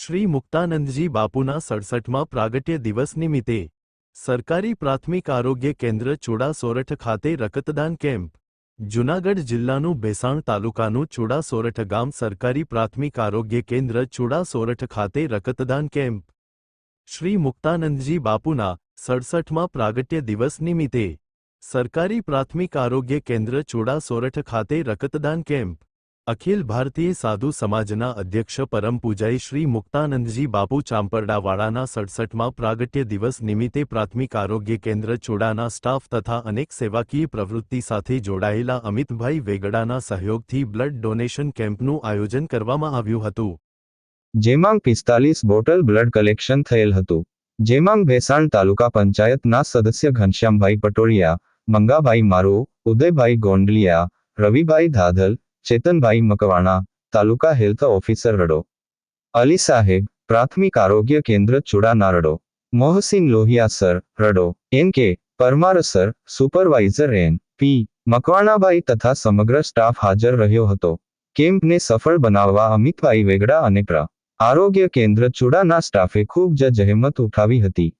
શ્રી મુક્તાનંદજી બાપુના 67મા પ્રાગટ્ય દિવસ નિમિત્તે સરકારી પ્રાથમિક આરોગ્ય કેન્દ્ર ચુડા સોરઠ ખાતે રક્તદાન કેમ્પ। જૂનાગઢ જિલ્લાનું ભેસાણ તાલુકાનું ચુડા સોરઠ ગામ સરકારી પ્રાથમિક આરોગ્ય કેન્દ્ર ચુડા સોરઠ ખાતે રક્તદાન કેમ્પ। શ્રી મુક્તાનંદજી બાપુના 67મા પ્રાગટ્ય દિવસ નિમિત્તે સરકારી પ્રાથમિક આરોગ્ય કેન્દ્ર ચુડા સોરઠ ખાતે રક્તદાન કેમ્પ। અખિલ ભારતીય સાધુ સમાજના અધ્યક્ષ પરમ પૂજાઈ શ્રી મુક્તાનંદજી બાપુ ચાંપરડાવાળાના 67મા પ્રાગટ્ય દિવસ નિમિત્તે પ્રાથમિક આરોગ્ય કેન્દ્ર ચુડાના સ્ટાફ તથા અનેક સેવાકીય પ્રવૃત્તિ સાથે જોડાયેલા અમિતભાઈ વેગડાના સહયોગથી બ્લડ ડોનેશન કેમ્પનું આયોજન કરવામાં આવ્યું હતું, જેમાં 45 બોટલ બ્લડ કલેક્શન થયેલ હતું, જેમાં ભેસાણ તાલુકા પંચાયતના સદસ્ય ઘનશ્યામભાઈ પટોળિયા, મંગાભાઈ મારો, ઉદયભાઈ ગોંડલિયા, રવિભાઈ ધાધલ, ચેતનભાઈ મકવાણા, તાલુકા હેલ્થ ઓફિસર રડો અલી સાહેબ, પ્રાથમિક આરોગ્ય કેન્દ્ર ચુડા નારડો મોહસિન લોહિયા સર રડો, N K Parmar sir, supervisor N P મકવાણાભાઈ તથા સમગ્ર સ્ટાફ હાજર રહ્યો હતો। કેમ્પને સફળ બનાવવા અમિતભાઈ વેગડા અને આરોગ્ય કેન્દ્ર ચુડાના સ્ટાફે ખૂબ જ જહેમત ઉઠાવી હતી।